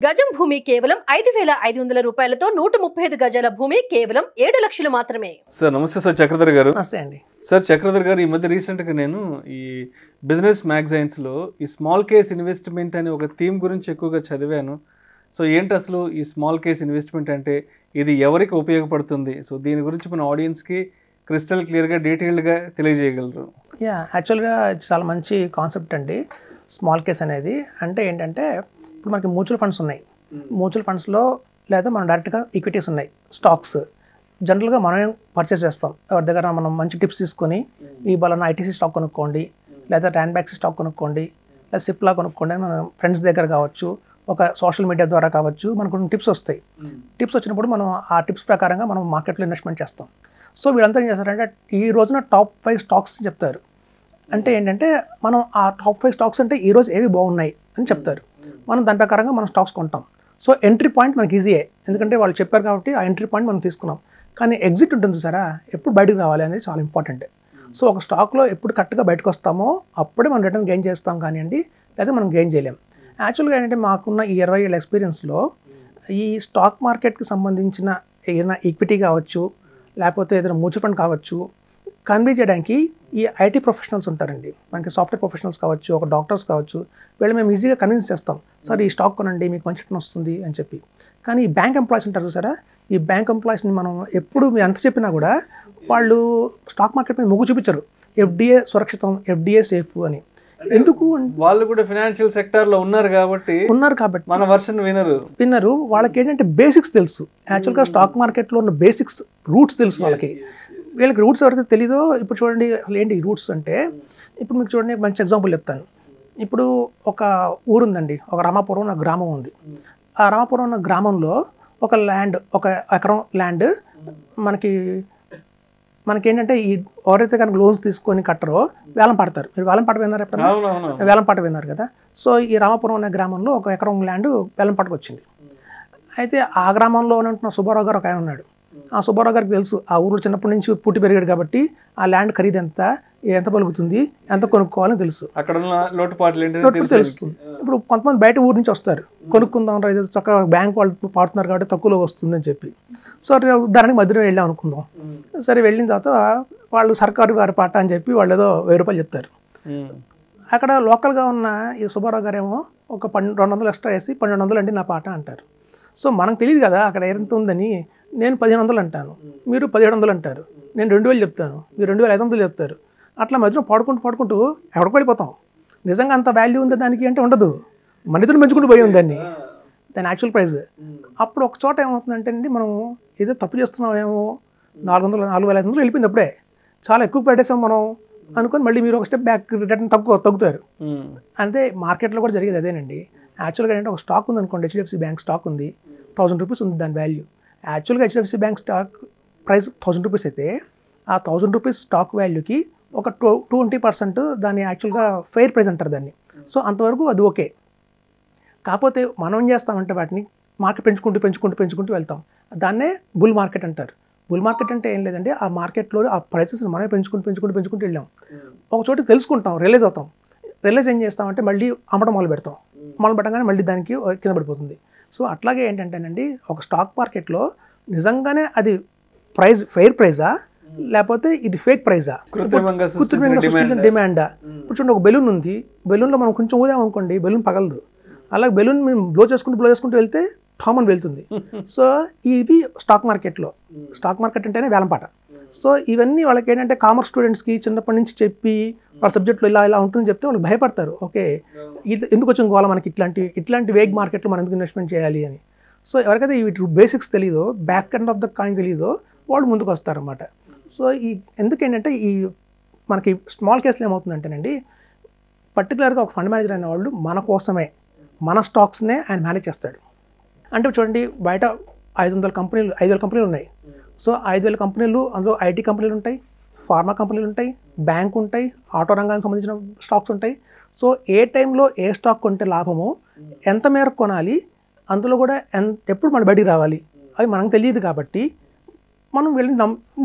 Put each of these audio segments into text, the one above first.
గజం భూమి కేవలం 5,500 రూపాయలతో 135 గజాల భూమి కేవలం 7 లక్షలు మాత్రమే. సార్ నమస్తే సార్ చక్రధర్ గారు. నమస్తే అండి సార్ చక్రధర్ గారు, ఈ మధ్య రీసెంట్గా నేను ఈ బిజినెస్ మ్యాగజైన్స్లో ఈ స్మాల్ కేస్ ఇన్వెస్ట్మెంట్ అనే ఒక థీమ్ గురించి ఎక్కువగా చదివాను. సో ఏంటి అసలు ఈ స్మాల్ కేస్ ఇన్వెస్ట్మెంట్ అంటే, ఇది ఎవరికి ఉపయోగపడుతుంది? సో దీని గురించి మన ఆడియన్స్కి క్రిస్టల్ క్లియర్గా డీటెయిల్డ్గా తెలియజేయగలరు? యాక్చువల్గా చాలా మంచి కాన్సెప్ట్ అండి స్మాల్ కేస్ అనేది. అంటే ఏంటంటే ఇప్పుడు మనకి మ్యూచువల్ ఫండ్స్ ఉన్నాయి, మ్యూచువల్ ఫండ్స్లో లేదా మనం డైరెక్ట్గా ఈక్విటీస్ ఉన్నాయి, స్టాక్స్ జనరల్గా మనం పర్చేస్ చేస్తాం. ఎవరి దగ్గర మనం మంచి టిప్స్ తీసుకొని ఈ బలానా ఐటీసీ స్టాక్ కొనుక్కోండి, లేదా టాన్బ్యాక్సీ స్టాక్ కొనుక్కోండి, లేదా సిప్లా కొనుక్కోండి, మన ఫ్రెండ్స్ దగ్గర కావచ్చు, ఒక సోషల్ మీడియా ద్వారా కావచ్చు, మనకు కొన్ని టిప్స్ వస్తాయి. టిప్స్ వచ్చినప్పుడు మనం ఆ టిప్స్ ప్రకారంగా మనం మార్కెట్లో ఇన్వెస్ట్మెంట్ చేస్తాం. సో వీళ్ళంతా ఏం చేస్తారంటే ఈ రోజున టాప్ 5 స్టాక్స్ చెప్తారు. అంటే ఏంటంటే మనం ఆ టాప్ 5 స్టాక్స్ అంటే ఈరోజు ఏవి బాగున్నాయి అని చెప్తారు. మనం దాని ప్రకారంగా మనం స్టాక్స్ కొంటాం. సో ఎంట్రీ పాయింట్ మనకి ఈజీయే, ఎందుకంటే వాళ్ళు చెప్పారు కాబట్టి ఆ ఎంట్రీ పాయింట్ మనం తీసుకున్నాం. కానీ ఎగ్జిట్ ఉంటుంది సారా, ఎప్పుడు బయటకు రావాలి అనేది చాలా ఇంపార్టెంట్. సో ఒక స్టాక్లో ఎప్పుడు కరెక్ట్గా బయటకు వస్తామో అప్పుడే మనం రిటర్న్ గెయిన్ చేస్తాం కానివ్వండి, లేదా మనం గెయిన్ చేయలేం. యాక్చువల్గా ఏంటంటే మాకున్న ఈ 20 ఏళ్ళ ఎక్స్పీరియన్స్లో ఈ స్టాక్ మార్కెట్కి సంబంధించిన ఏదైనా ఈక్విటీ కావచ్చు, లేకపోతే ఏదైనా మ్యూచువల్ ఫండ్ కావచ్చు, కన్వే చేయడానికి ఈ ఐటీ ప్రొఫెషనల్స్ ఉంటారండి. మనకి సాఫ్ట్వేర్ ప్రొఫెషనల్స్ కావచ్చు, ఒక డాక్టర్స్ కావచ్చు, వీళ్ళు మేము ఈజీగా కన్విన్స్ చేస్తాం, సార్ ఈ స్టాక్ కొనండి మీకు మంచి రిటర్న్ వస్తుంది అని చెప్పి. కానీ ఈ బ్యాంక్ ఎంప్లాయీస్ ఉంటారు చూసారా, ఈ బ్యాంక్ ఎంప్లాయీస్ని మనం ఎప్పుడు మేము ఎంత చెప్పినా కూడా వాళ్ళు స్టాక్ మార్కెట్ మీద మొగ్గు చూపించరు. ఎఫ్డిఏ సురక్షితం, ఎఫ్డిఏ సేఫ్ అని. ఎందుకు? వాళ్ళు కూడా ఫైనాన్షియల్ సెక్టార్లో ఉన్నారు కాబట్టి మన వర్షన్ వినరు. వాళ్ళకి ఏంటంటే బేసిక్స్ తెలుసు. యాక్చువల్గా స్టాక్ మార్కెట్లో ఉన్న బేసిక్స్ రూట్స్ తెలుసు వాళ్ళకి. వీళ్ళకి రూట్స్ ఎవరైతే తెలీదో, ఇప్పుడు చూడండి అసలు ఏంటి రూట్స్ అంటే, ఇప్పుడు మీకు చూడండి మంచి ఎగ్జాంపుల్ చెప్తాను. ఇప్పుడు ఒక ఊరు ఉందండి, ఒక రామాపురం అన్న గ్రామం ఉంది. ఆ రామాపురం అన్న గ్రామంలో ఒక ల్యాండ్, ఒక ఎకరం ల్యాండ్ మనకి ఏంటంటే ఈ ఎవరైతే కనుక లోన్స్ తీసుకొని కట్టరో వేలం పడతారు. మీరు వేలం పాట విన్నారు ఎప్పుడైనా? వేలం పాట విన్నారు కదా. సో ఈ రామాపురం అనే గ్రామంలో ఒక ఎకరం ల్యాండ్ వేలం పాటకు వచ్చింది. అయితే ఆ గ్రామంలో ఉంటున్న సుబ్బారావు గారు ఒక ఆయన ఉన్నాడు. ఆ సుబ్బారావు గారికి తెలుసు, ఆ ఊరు చిన్నప్పటి నుంచి పుట్టి పెరిగాడు కాబట్టి ఆ ల్యాండ్ ఖరీదు ఎంత పలుకుతుంది, ఎంత కొనుక్కోవాలని తెలుసు, అక్కడ లోటుపాట్లు తెలుస్తుంది. ఇప్పుడు కొంతమంది బయట ఊరు నుంచి వస్తారు, కొనుక్కుందాం రైతు చక్కగా బ్యాంక్ వాళ్ళు పాడుతున్నారు కాబట్టి తక్కువలో వస్తుంది అని చెప్పి. సో ఉదాహరణకి మధ్యలో వెళ్ళాం అనుకుందాం. సరే వెళ్ళిన తర్వాత వాళ్ళు సర్కారు గారి పాట అని చెప్పి వాళ్ళు ఏదో 1000 రూపాయలు చెప్తారు. అక్కడ లోకల్గా ఉన్న ఈ సుబ్బారావు గారు ఏమో ఒక 200 ఎక్స్ట్రా వేసి 1200 అండి నా పాట అంటారు. సో మనకు తెలియదు కదా అక్కడ ఎంత ఉందని. నేను 1500 అంటాను, మీరు 1700 అంటారు, నేను 2000 చెప్తాను, మీరు 2500 చెప్తారు. అట్లా మధ్యలో పాడుకుంటూ ఎక్కడికి వెళ్ళిపోతాం. నిజంగా అంత వాల్యూ ఉంది దానికి అంటే ఉండదు, మన ఇద్దరు పెంచుకుంటూ పోయి ఉంది దాన్ని యాక్చువల్ ప్రైస్. అప్పుడు ఒక చోట ఏమవుతుందంటే అండి, మనం ఏదో తప్పు చేస్తున్నామేమో, 400-4500 వెళ్ళిపోయింది అప్పుడే, చాలా ఎక్కువ పెట్టేసాం మనం అనుకొని మళ్ళీ మీరు ఒక స్టెప్ బ్యాక్ రిటర్న్ తగ్గుతారు. అంటే మార్కెట్లో కూడా జరిగేది అదేనండి. యాక్చువల్గా ఏంటంటే ఒక స్టాక్ ఉంది అనుకోండి, హెచ్డిఎఫ్సి బ్యాంక్ స్టాక్ ఉంది, 1000 రూపీస్ ఉంది దాని వాల్యూ. యాక్చువల్గా HDFC bank stock price 1000 rupees అయితే ఆ 1000 రూపీస్ స్టాక్ వాల్యూకి ఒక 20% దాన్ని యాక్చువల్గా ఫెయిర్ ప్రైస్ అంటారు దాన్ని. సో అంతవరకు అది ఓకే. కాకపోతే మనం ఏం చేస్తామంటే వాటిని మార్కెట్ పెంచుకుంటూ వెళ్తాం. దాన్నే బుల్ మార్కెట్ అంటారు. బుల్ మార్కెట్ అంటే ఏం లేదంటే ఆ మార్కెట్లో ఆ ప్రైసెస్ మనమే పెంచుకుంటూ వెళ్ళాం. ఒక చోట తెలుసుకుంటాం, రియలైజ్ అవుతాం. రియలైజ్ ఏం చేస్తామంటే మళ్ళీ అమ్మడం మొదలు పెట్టగానే మళ్ళీ దానికి కింద పడిపోతుంది. సో అట్లాగే ఏంటంటేనండి, ఒక స్టాక్ మార్కెట్లో నిజంగానే అది ప్రైస్ ఫెయిర్ ప్రైజా లేకపోతే ఇది ఫేక్ ప్రైజా, కృత్రిమంగా సృష్టించిన డిమాండా? ఇప్పుడు చూడండి, ఒక బెలూన్ ఉంది, బెలూన్లో మనం కొంచెం ఊదామనుకోండి బెలూన్ పగలదు. అలాగే బెలూన్ మేము బ్లో చేసుకుంటూ వెళ్తే ఠామన్ వెళ్తుంది. సో ఇవి స్టాక్ మార్కెట్ అంటేనే వేలంపాట. సో ఇవన్నీ వాళ్ళకి ఏంటంటే కామర్స్ స్టూడెంట్స్కి చిన్నప్పటి నుంచి చెప్పి వాళ్ళ సబ్జెక్ట్లో ఇలా ఉంటుందని చెప్తే వాళ్ళు భయపడతారు. ఓకే, ఎందుకు వచ్చిన గోళ మనకి ఇట్లాంటి వేగ్ మార్కెట్లో మనం ఎందుకు ఇన్వెస్ట్మెంట్ చేయాలి అని. సో ఎవరికైతే వీటి బేసిక్స్ తెలియదో, back end of the coin తెలియదో వాళ్ళు ముందుకు వస్తారన్నమాట. సో ఎందుకేంటంటే ఈ మనకి స్మాల్ కేసులో ఏమవుతుందంటేనండి, పర్టికులర్గా ఒక ఫండ్ మేనేజర్ అనే వాళ్ళు మన కోసమే మన స్టాక్స్నే ఆయన మేనేజ్ చేస్తాడు. అంటే చూడండి, బయట 500 కంపెనీలు ఉన్నాయి. సో 5000 కంపెనీలు, అందులో ఐటీ కంపెనీలు ఉంటాయి, ఫార్మా కంపెనీలు ఉంటాయి, బ్యాంక్ ఉంటాయి, ఆటో రంగానికి సంబంధించిన స్టాక్స్ ఉంటాయి. సో ఏ టైంలో ఏ స్టాక్ కొంటే లాభమో, ఎంత మేరకు కొనాలి, అందులో కూడా ఎప్పుడు మన బయటికి రావాలి అవి మనకు తెలియదు కాబట్టి మనం వెళ్ళి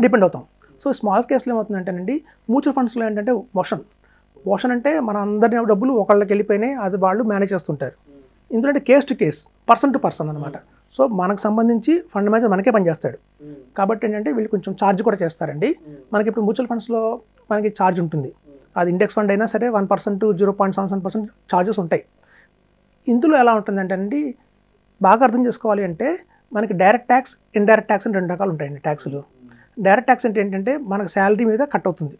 డిపెండ్ అవుతాం. సో స్మాల్ కేసులో ఏమవుతుందంటేనండి, మ్యూచువల్ ఫండ్స్లో ఏంటంటే మోషన్ అంటే మన అందరి డబ్బులు ఒకళ్ళకి వెళ్ళిపోయినాయి, అది వాళ్ళు మేనేజ్ చేస్తుంటారు. ఇందులో case to case, person to person అనమాట. సో మనకు సంబంధించి ఫండ్ మేనేజర్ మనకే పనిచేస్తాడు కాబట్టి ఏంటంటే వీళ్ళు కొంచెం ఛార్జ్ కూడా చేస్తారండి. మనకి ఇప్పుడు మ్యూచువల్ ఫండ్స్లో మనకి ఛార్జ్ ఉంటుంది, అది ఇండెక్స్ ఫండ్ అయినా సరే 1% 0.77% ఛార్జెస్ ఉంటాయి. ఇందులో ఎలా ఉంటుందంటే అండి, బాగా అర్థం చేసుకోవాలి అంటే మనకి డైరెక్ట్ ట్యాక్స్, ఇండైరెక్ట్ ట్యాక్స్ అని 2 రకాలు ఉంటాయండి ట్యాక్స్లు. డైరెక్ట్ ట్యాక్స్ అంటే ఏంటంటే మనకు శాలరీ మీద కట్ అవుతుంది.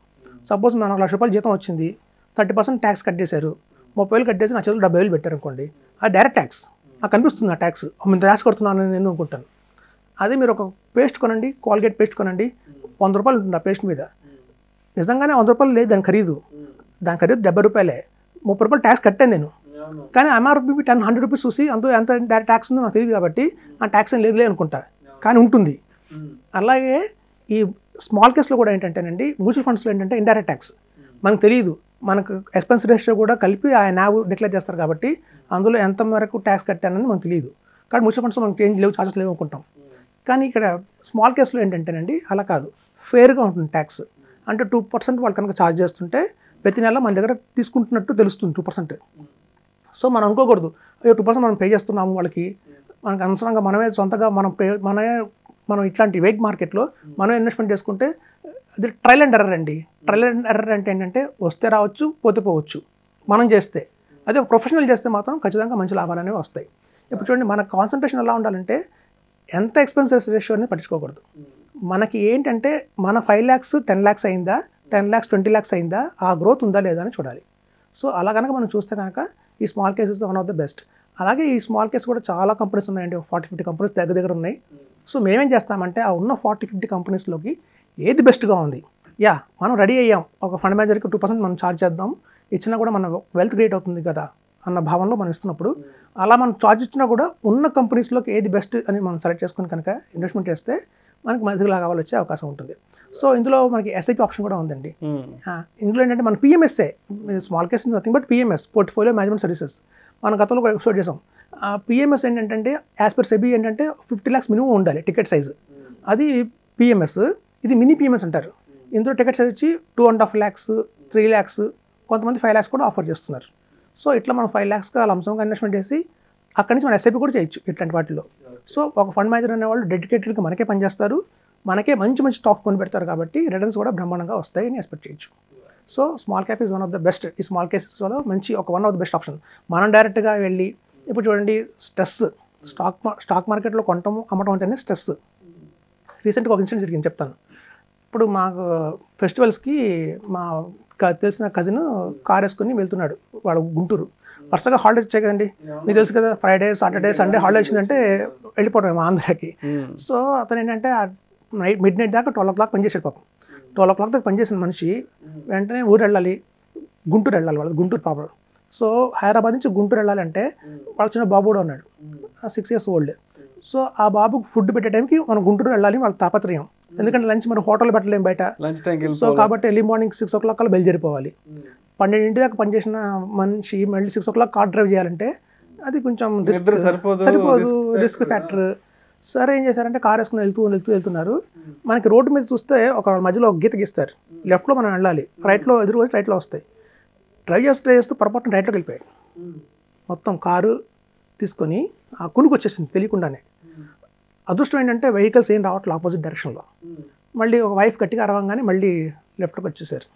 సపోజ్ మనకు ₹1,00,000 జీతం వచ్చింది, 30% ట్యాక్స్ కట్ చేశారు, 30,000 కట్ చేసి నా చేతులు 70,000 పెట్టారు అనుకోండి, అది డైరెక్ట్ ట్యాక్స్. నాకు కనిపిస్తుంది ఆ ట్యాక్స్, నేను ట్యాక్స్ కడుతున్నాను నేను అనుకుంటాను. అదే మీరు ఒక పేస్ట్ కొనండి, కోల్గేట్ పేస్ట్ కొనండి, ₹100 ఉంటుంది ఆ పేస్ట్ మీద. నిజంగానే ₹100 లేదు దాని ఖరీదు, దాని ఖరీదు ₹70, ₹30 ట్యాక్స్ కట్టాను నేను. కానీ ఎంఆర్పి ₹100 చూసి అందులో ఎంత డైరెక్ట్ ట్యాక్స్ ఉందో నాకు తెలియదు కాబట్టి ఆ ట్యాక్స్ ఏం లేదులే అనుకుంటా, కానీ ఉంటుంది. అలాగే ఈ స్మాల్ కేసులో కూడా ఏంటంటేనండి, మ్యూచువల్ ఫండ్స్లో ఏంటంటే ఇండైరెక్ట్ ట్యాక్స్ మనకు తెలియదు, మనకు ఎక్స్పెన్స్ రేషియో కూడా కలిపి ఆ NAV డిక్లేర్ చేస్తారు కాబట్టి అందులో ఎంత మేరకు ట్యాక్స్ కట్టానని మనకు తెలియదు. కానీ మ్యూచువల్ ఫండ్స్లో మనకి ఏం లేవు, ఛార్జెస్ లేవు అనుకుంటాం. కానీ ఇక్కడ స్మాల్ కేసులో ఏంటంటేనండి అలా కాదు, ఫేర్గా ఉంటుంది ట్యాక్స్. అంటే 2% వాళ్ళు కనుక ఛార్జ్ చేస్తుంటే ప్రతి నెల మన దగ్గర తీసుకుంటున్నట్టు తెలుస్తుంది 2%. సో మనం అనుకోకూడదు, అయ్యో 2% మనం పే చేస్తున్నాము వాళ్ళకి, మనకు అనవసరంగా మనమే సొంతగా మనం ఇట్లాంటి వేగ్ మార్కెట్లో మనం ఇన్వెస్ట్మెంట్ చేసుకుంటే అది ట్రయల్ అండ్ ఎర్రర్ అండి. ట్రయల్ అండ్ ఎర్రర్ అంటే ఏంటంటే వస్తే రావచ్చు, పోతే పోవచ్చు మనం చేస్తే. అదే ఒక ప్రొఫెషనల్ చేస్తే మాత్రం ఖచ్చితంగా మంచి లాభాలు అనేవి వస్తాయి. ఇప్పుడు చూడండి, మన కాన్సన్ట్రేషన్ ఎలా ఉండాలంటే ఎంత ఎక్స్పెన్సెస్ రేషియో అని పట్టించుకోకూడదు. మనకి ఏంటంటే మన 5 lakhs 10 lakhs అయిందా, 10 lakhs 20 lakhs అయిందా, ఆ గ్రోత్ ఉందా లేదా అని చూడాలి. సో అలా కనుక మనం చూస్తే కనుక ఈ small cases one of the best. అలాగే ఈ స్మాల్ కేస్ కూడా చాలా కంపెనీస్ ఉన్నాయండి, 40-50 కంపెనీస్ దగ్గర ఉన్నాయి. సో మేమేం చేస్తామంటే ఆ ఉన్న 40-50 కంపెనీస్లోకి ఏది బెస్ట్గా ఉంది, మనం రెడీ అయ్యాం, ఒక ఫండ్ మేనేజర్కి 2% మనం ఛార్జ్ చేద్దాం, ఇచ్చినా కూడా మన వెల్త్ క్రియేట్ అవుతుంది కదా అన్న భావనలో మనం ఇస్తున్నప్పుడు, అలా మనం ఛార్జ్ ఇచ్చినా కూడా ఉన్న కంపెనీస్లోకి ఏది బెస్ట్ అని మనం సెలెక్ట్ చేసుకుని కనుక ఇన్వెస్ట్మెంట్ చేస్తే మనకి మంచి లాభాలు వచ్చే అవకాశం ఉంటుంది. సో ఇందులో మనకి SIP ఆప్షన్ కూడా ఉందండి. ఇందులో ఏంటంటే మన PMSA, small case nothing but PMS, portfolio management services, మన గతంలో కూడా ఎక్స్ప్లోర్ చేసాం. PMS ఏంటంటే యాజ్ పర్ సెబీ ఏంటంటే 50 lakhs మినిమం ఉండాలి టికెట్ సైజు, అది PMS. ఇది మినీ PMS అంటారు. ఇందులో టికెట్ సైజ్ వచ్చి 2.5 lakhs, 3 lakhs, కొంతమంది 5 lakhs కూడా ఆఫర్ చేస్తున్నారు. సో ఇట్లా మనం 5 lakhs లంసంగా ఇన్వెస్ట్మెంట్ చేసి అక్కడి నుంచి మనం SIP కూడా చేయొచ్చు ఇట్లాంటి వాటిలో. సో ఒక ఫండ్ మేనేజర్ అనేవాళ్ళు డెడికేటెడ్గా మనకే పనిచేస్తారు, మనకే మంచి మంచి స్టాక్ కొని పెడతారు కాబట్టి రిటర్న్స్ కూడా బ్రహ్మాండంగా వస్తాయని ఎక్స్పెక్ట్ చేయొచ్చు. So small cap is one of the best. ఈ స్మాల్ కేసెస్లో మంచి one of the best option. మనం డైరెక్ట్గా వెళ్ళి ఇప్పుడు చూడండి, స్ట్రెస్, స్టాక్ మార్కెట్లో కొనటం అమ్మటం అంటేనే స్ట్రెస్. రీసెంట్గా ఒక ఇన్సిడెంట్ జరిగింది చెప్తాను. ఇప్పుడు మాకు ఫెస్టివల్స్కి మా తెలిసిన కజిన్ కార్ వేసుకుని వెళ్తున్నాడు, వాడు గుంటూరు. వరుసగా హాలిడేస్ వచ్చాయి కదండి, మీకు తెలుసు కదా, ఫ్రైడే సాటర్డే సండే హాలిడే వచ్చిందంటే వెళ్ళిపోవడం మా ఆంధ్రాకి. సో అతను ఏంటంటే మిడ్ నైట్ దాకా 12 o'clock పనిచేసాడు పాపం. 12 o'clock దాకా పనిచేసిన మనిషి వెంటనే ఊరు వెళ్ళాలి, గుంటూరు వెళ్ళాలి, వాళ్ళది గుంటూరు ప్రాపర్. సో హైదరాబాద్ నుంచి గుంటూరు వెళ్ళాలంటే వాళ్ళ చిన్న బాబు కూడా ఉన్నాడు, 6 years old. సో ఆ బాబుకు ఫుడ్ పెట్టే టైంకి మనం గుంటూరు వెళ్ళాలి, వాళ్ళ తాపత్రయం. ఎందుకంటే లంచ్ మనం హోటల్ పెట్టలేం బయట, సో కాబట్టి ఎర్లీ మార్నింగ్ 6 o'clock కల్లా బయలుదేరిపోవాలి. 12 దాకా పనిచేసిన మనిషి మళ్ళీ 6 o'clock కార్ డ్రైవ్ చేయాలంటే అది కొంచెం సరిపోదు, రిస్క్ ఫ్యాక్టర్. సరే ఏం చేశారంటే కార్ వేసుకుని వెళ్తున్నారు. మనకి రోడ్డు మీద చూస్తే ఒక మధ్యలో ఒక గీత గీస్తారు, లెఫ్ట్లో మనం వెళ్ళాలి, రైట్లో ఎదురు వచ్చి రైట్లో వస్తాయి. డ్రైవ్ చేస్తూ పొరపాటున రైట్లోకి వెళ్ళిపోయాడు. మొత్తం కారు తీసుకొని ఆ కునుకు వచ్చేసింది తెలియకుండానే. అదృష్టం ఏంటంటే వెహికల్స్ ఏం రావట్లేదు ఆపోజిట్ డైరెక్షన్లో. మళ్ళీ ఒక వైఫ్ గట్టిగా అరవంగానే మళ్ళీ లెఫ్ట్లోకి వచ్చేసారు.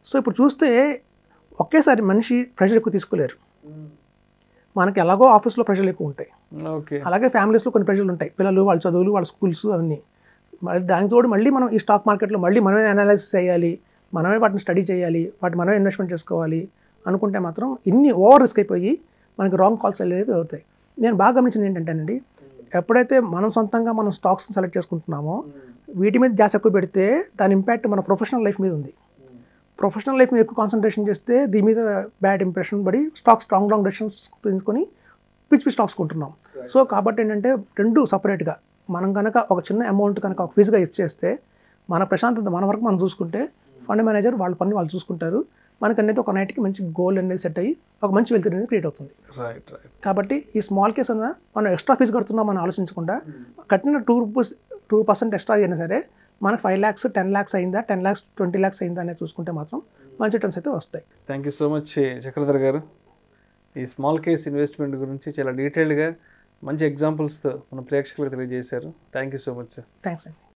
సో ఇప్పుడు చూస్తే ఒకేసారి మనిషి ప్రెషర్ ఎక్కువ తీసుకోలేరు. మనకి ఎలాగో ఆఫీస్లో ప్రెషర్లు ఎక్కువ ఉంటాయి, అలాగే ఫ్యామిలీస్లో కొన్ని ప్రెషర్లు ఉంటాయి, పిల్లలు వాళ్ళ చదువులు వాళ్ళ స్కూల్స్ అవన్నీ. మళ్ళీ దానికి తోడు మళ్ళీ మనం ఈ స్టాక్ మార్కెట్లో మళ్ళీ మనమే అనాలైసిస్ చేయాలి, మనమే వాటిని స్టడీ చేయాలి, వాటి మనమే ఇన్వెస్ట్మెంట్ చేసుకోవాలి అనుకుంటే మాత్రం ఇన్ని ఓవర్ రిస్క్ అయిపోయి మనకి రాంగ్ కాల్స్ అనేవి అవుతాయి. నేను బాగా గమనించింది ఏంటంటేనండి, ఎప్పుడైతే మనం సొంతంగా మనం స్టాక్స్ని సెలెక్ట్ చేసుకుంటున్నామో వీటి మీద జాస్ ఎక్కువ పెడితే దాని ఇంపాక్ట్ మన ప్రొఫెషనల్ లైఫ్ మీద ఉంది. ప్రొఫెషనల్ లైఫ్ మీద ఎక్కువ కాన్సన్ట్రేషన్ చేస్తే దీని మీద బ్యాడ్ ఇంప్రెషన్ పడి స్ట్రాంగ్ డెసిషన్స్ తీసుకొని పిచ్చి స్టాక్స్ కొంటున్నాం. సో కాబట్టి ఏంటంటే రెండు సపరేట్గా మనం కనుక ఒక చిన్న అమౌంట్ కనుక ఒక ఫీజుగా ఇచ్చేస్తే మన ప్రశాంతత మన వరకు మనం చూసుకుంటే ఫండ్ మేనేజర్ వాళ్ళ పని వాళ్ళు చూసుకుంటారు. మనకనేది ఒక నైట్కి మంచి గోల్ అనేది సెట్ అయ్యి ఒక మంచి వెల్త్ అనేది క్రియేట్ అవుతుంది. కాబట్టి ఈ స్మాల్ కేస్ అన్న మనం ఎక్స్ట్రా ఫీజు కడుతున్నాం మనం ఆలోచించకుండా కట్టిన 2% ఎక్స్ట్రా అయినా సరే మనకు 5 lakhs 10 lakhs అయిందా, 10 lakhs 20 lakhs అయిందా అనేది చూసుకుంటే మాత్రం మంచి రిటర్న్స్ అయితే వస్తాయి. Thank you so much Chakradhar గారు. ఈ స్మాల్ కేస్ ఇన్వెస్ట్మెంట్ గురించి చాలా డీటెయిల్డ్గా మంచి ఎగ్జాంపుల్స్తో మన ప్రేక్షకులకు తెలియజేశారు. Thank you so much sir. Thanks అండి.